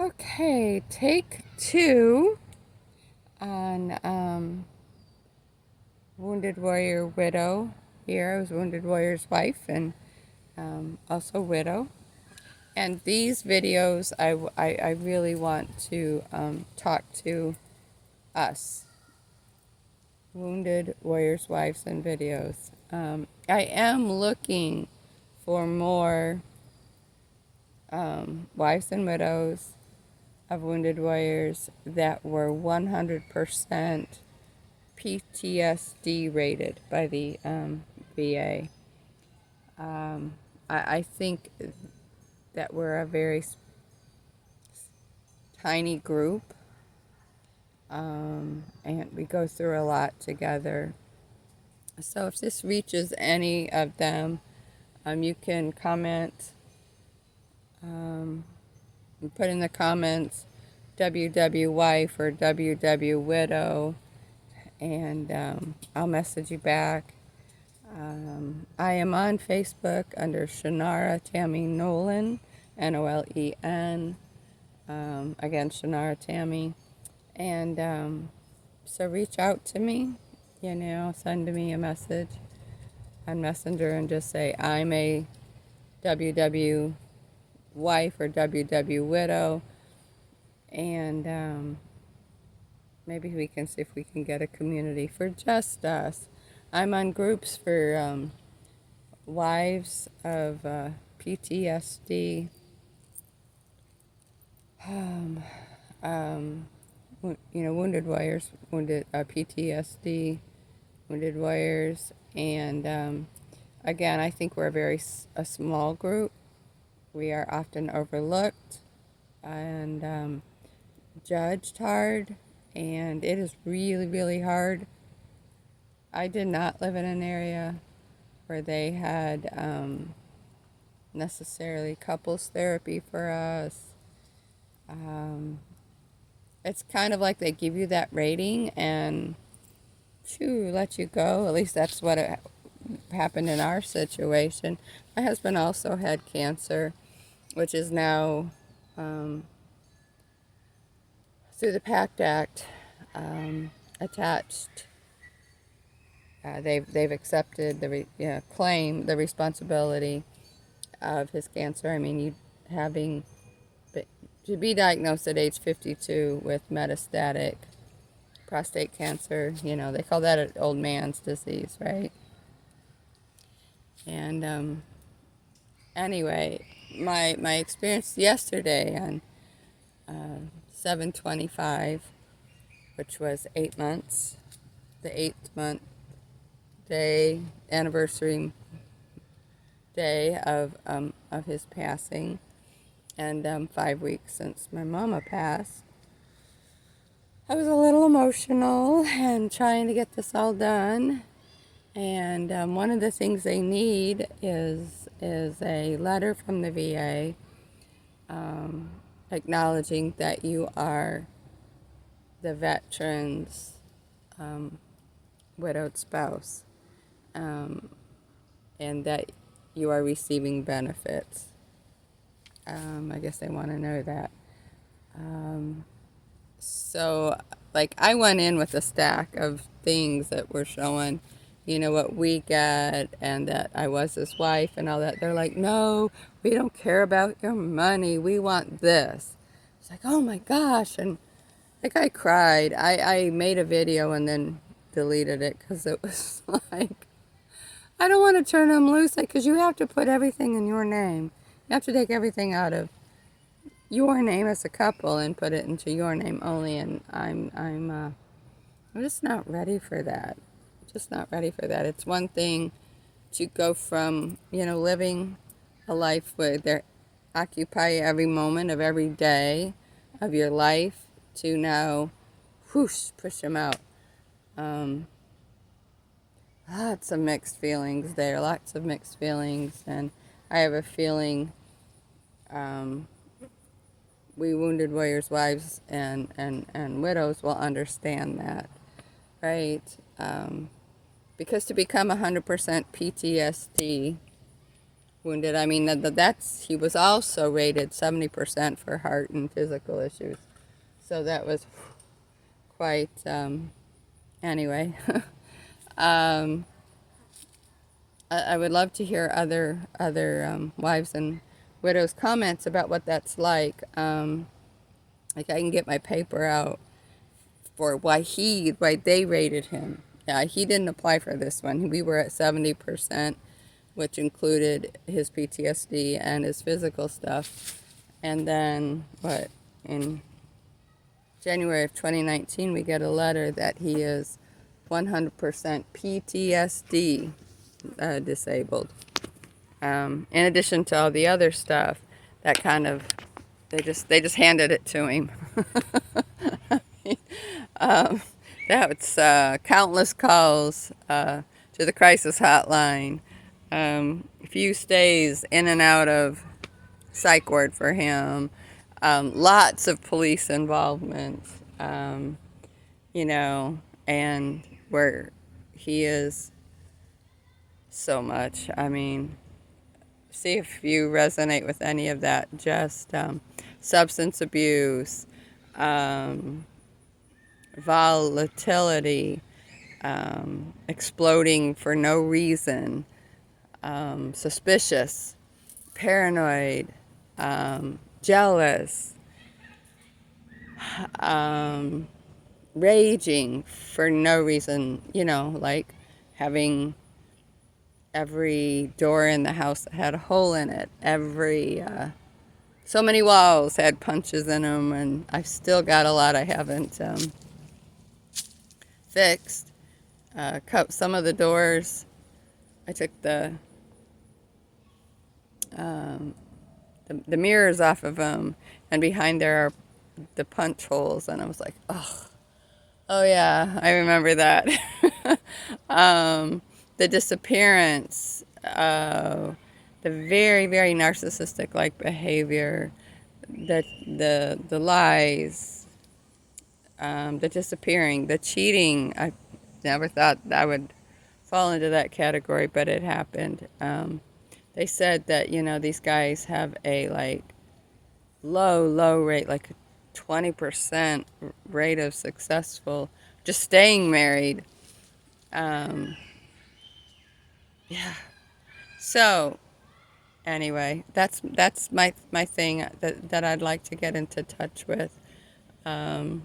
Okay, take two on Wounded Warrior Widow. Here I was Wounded Warrior's wife and also widow. And these videos, I really want to talk to us, Wounded Warriors' wives and videos. I am looking for more wives and widows of Wounded Warriors that were 100% PTSD rated by the VA. I think that we're a very tiny group, and we go through a lot together. So if this reaches any of them, you can comment, put in the comments WW wife or WW widow, and I'll message you back. I am on Facebook under ShanarhaTammy Nolen, Nolen. Again, ShanarhaTammy. And so reach out to me, send me a message on Messenger and just say, I'm a WW wife or WW widow. And maybe we can see if we can get a community for just us. I'm on groups for wives of PTSD, wounded warriors, wounded PTSD, wounded warriors, and again, I think we're a small group. We are often overlooked and judged hard, and it is really, really hard. I did not live in an area where they had necessarily couples therapy for us. It's kind of like they give you that rating and let you go. At least that's what happened in our situation. My husband also had cancer, which is now through the PACT Act attached. They've accepted the claim the responsibility of his cancer. I mean, to be diagnosed at age 52 with metastatic prostate cancer, they call that an old man's disease, right? And anyway, my experience yesterday on 7/25, which was 8 months, the 8th month day, anniversary day of his passing, and 5 weeks since my mama passed. I was a little emotional and trying to get this all done. And one of the things they need is a letter from the VA acknowledging that you are the veteran's widowed spouse, and that you are receiving benefits. I guess they want to know that. So, like, I went in with a stack of things that were showing, what we get, and that I was his wife and all that. They're like, no, we don't care about your money. We want this. It's like, oh my gosh. And like, I cried. I made a video and then deleted it because it was like, I don't want to turn them loose, because you have to put everything in your name. You have to take everything out of your name as a couple and put it into your name only, and I'm just not ready for that. Just not ready for that. It's one thing to go from living a life where they occupy every moment of every day of your life to now, whoosh, push them out. Lots of mixed feelings there. Lots of mixed feelings, and I have a feeling. We Wounded Warriors wives and widows will understand that, right? Because to become 100% PTSD wounded. I mean, he was also rated 70% for heart and physical issues. So that was quite, anyway. um, I would love to hear other wives and widows' comments about what that's like. Like I can get my paper out for why they rated him. Yeah, he didn't apply for this one. We were at 70%, which included his PTSD and his physical stuff. And then, in January of 2019, we get a letter that he is 100% PTSD disabled. In addition to all the other stuff, that kind of they just handed it to him. um, that's countless calls to the crisis hotline, a few stays in and out of psych ward for him, lots of police involvement, you know, and where he is so much. I mean, see if you resonate with any of that. Just substance abuse, volatility, exploding for no reason, suspicious, paranoid, jealous, raging for no reason, you know, like having every door in the house that had a hole in it, so many walls had punches in them, and I've still got a lot I haven't fixed. Some of the doors, I took the mirrors off of them, and behind there are the punch holes, and I was like, oh yeah, I remember that. The disappearance, the very, very narcissistic like behavior, the lies, the disappearing, the cheating. I never thought I would fall into that category, but it happened. They said that, you know, these guys have a like low rate, like a 20% rate of successful just staying married. Yeah. So anyway, that's my thing that I'd like to get into touch with. I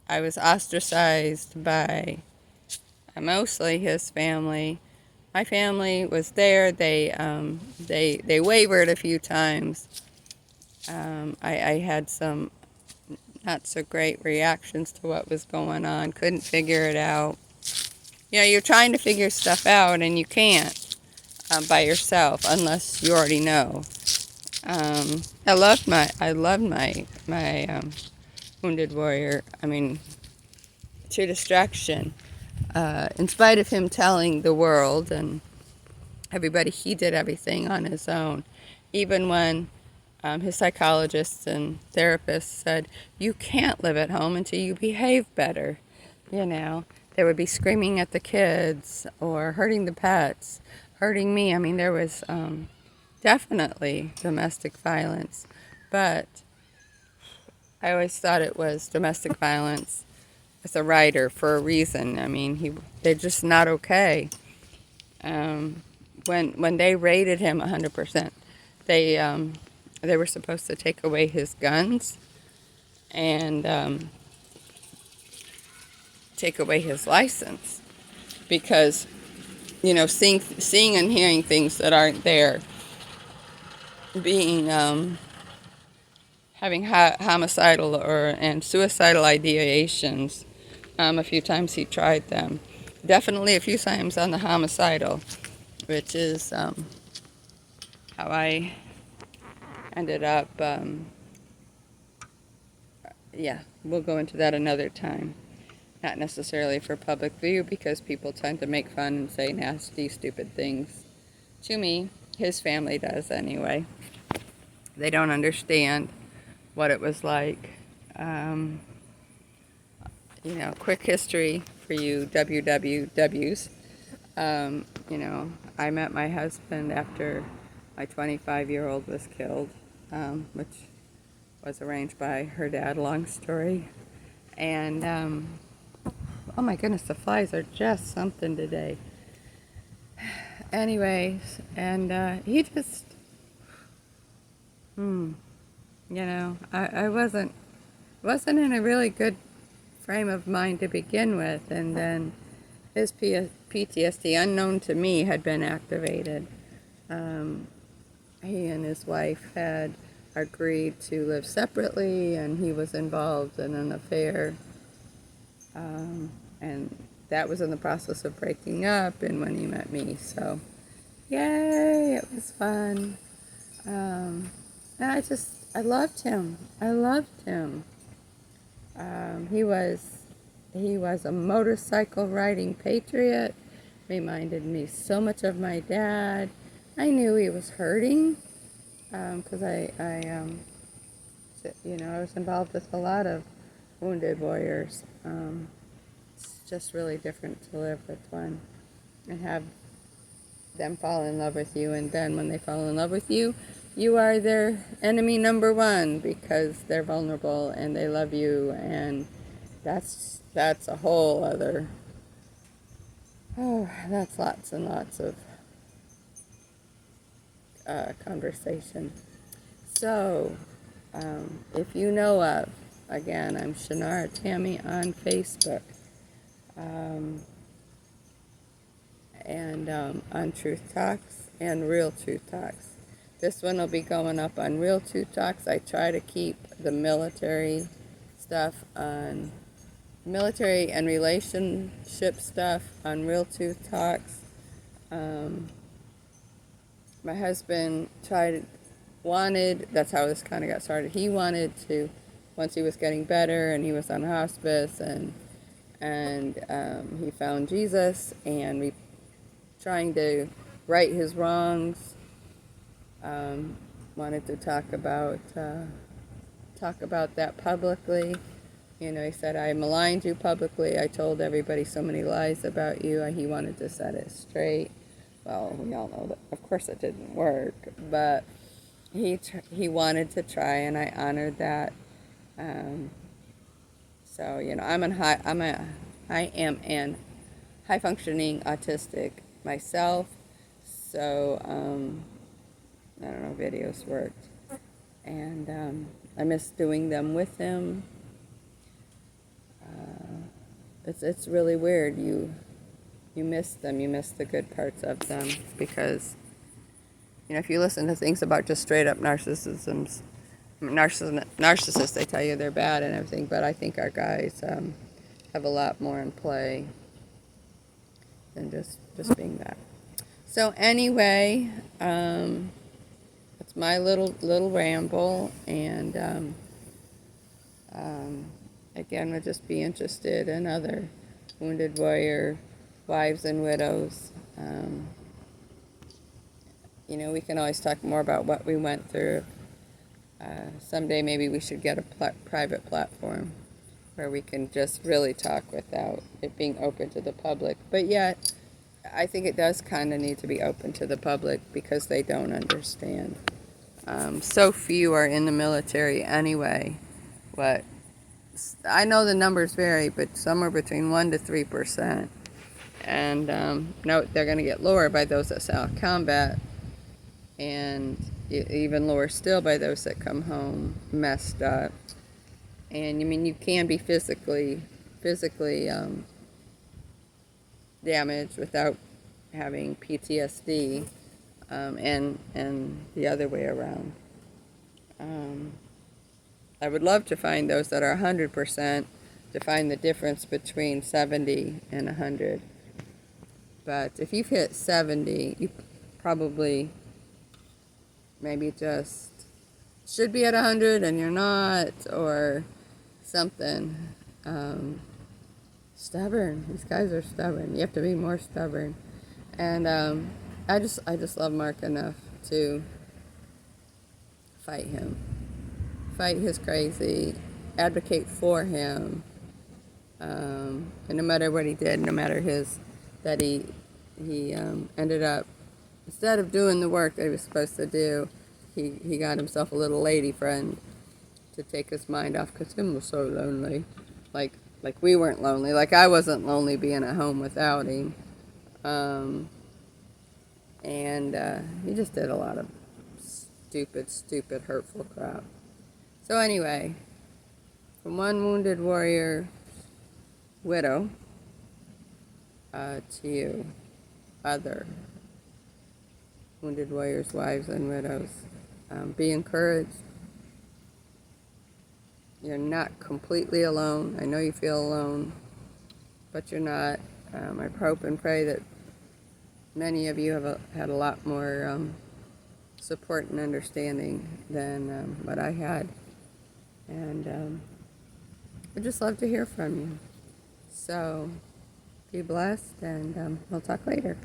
was ostracized by mostly his family. My family was there. They wavered a few times. I had some not so great reactions to what was going on. Couldn't figure it out. You know, you're trying to figure stuff out and you can't by yourself unless you already know. I loved my wounded warrior. I mean, to distraction. In spite of him telling the world and everybody he did everything on his own, even when his psychologists and therapists said, you can't live at home until you behave better. You know, they would be screaming at the kids or hurting the pets, hurting me. I mean, there was definitely domestic violence, but I always thought it was domestic violence with a writer for a reason. I mean, they're just not okay. When they rated him 100%, they were supposed to take away his guns and take away his license because, you know, seeing and hearing things that aren't there, being having homicidal and suicidal ideations. A few times he tried them. Definitely a few times on the homicidal, which is how I ended up. Yeah, we'll go into that another time. Not necessarily for public view because people tend to make fun and say nasty, stupid things to me. His family does anyway. They don't understand what it was like. You know, quick history for you WWWs. You know, I met my husband after my 25-year-old was killed, which was arranged by her dad, long story. And, oh my goodness, the flies are just something today. Anyways, and he just, I wasn't in a really good frame of mind to begin with, and then his PTSD, unknown to me, had been activated. He and his wife had agreed to live separately, and he was involved in an affair, and that was in the process of breaking up, and when he met me, so yay, it was fun. And I loved him. He was a motorcycle riding patriot, reminded me so much of my dad. I knew he was hurting, because I was involved with a lot of wounded warriors. It's just really different to live with one and have them fall in love with you, and then when they fall in love with you, you are their enemy number one because they're vulnerable and they love you, and that's a whole other, that's lots and lots of conversation. So, if you know of, again, I'm ShanarhaTammy on Facebook, and on Truth Talks and Real Truth Talks. This one will be going up on Real Truth Talks. I try to keep the military stuff on military and relationship stuff on Real Truth Talks. My husband that's how this kind of got started. He wanted to, once he was getting better and he was on hospice, and he found Jesus, and we trying to right his wrongs. Wanted to talk about that publicly. He said, I maligned you publicly. I told everybody so many lies about you. He wanted to set it straight. Well, we all know that, of course, it didn't work, but he wanted to try, and I honored that. So I am an high functioning autistic myself. So I don't know, videos worked, and I miss doing them with him. It's really weird. You miss them. You miss the good parts of them, because if you listen to things about just straight up narcissists, they tell you they're bad and everything. But I think our guys have a lot more in play than just being that. So anyway, it's my little ramble, and again, would just be interested in other wounded warrior wives and widows. We can always talk more about what we went through. Someday maybe we should get a private platform where we can just really talk without it being open to the public. But yet, I think it does kind of need to be open to the public because they don't understand. So few are in the military anyway. But I know the numbers vary, but somewhere between 1% to 3%. And no, they're going to get lower by those that sell combat, and even lower still by those that come home messed up. And you can be physically damaged without having PTSD, and the other way around. I would love to find those that are 100%, to find the difference between 70 and 100. But if you've hit 70, you probably maybe just should be at 100 and you're not, or something. Stubborn. These guys are stubborn. You have to be more stubborn. And I just love Mark enough to fight him. Fight his crazy, advocate for him, and no matter what he did, no matter that he ended up instead of doing the work that he was supposed to do, he got himself a little lady friend to take his mind off, because him was so lonely. Like, like we weren't lonely. Like I wasn't lonely being at home without him. And he just did a lot of stupid, hurtful crap. So anyway, from one wounded warrior widow to other wounded warriors' wives and widows, be encouraged. You're not completely alone. I know you feel alone, but you're not. I hope and pray that many of you have had a lot more support and understanding than what I had. And I'd just love to hear from you. So be blessed, and we'll talk later.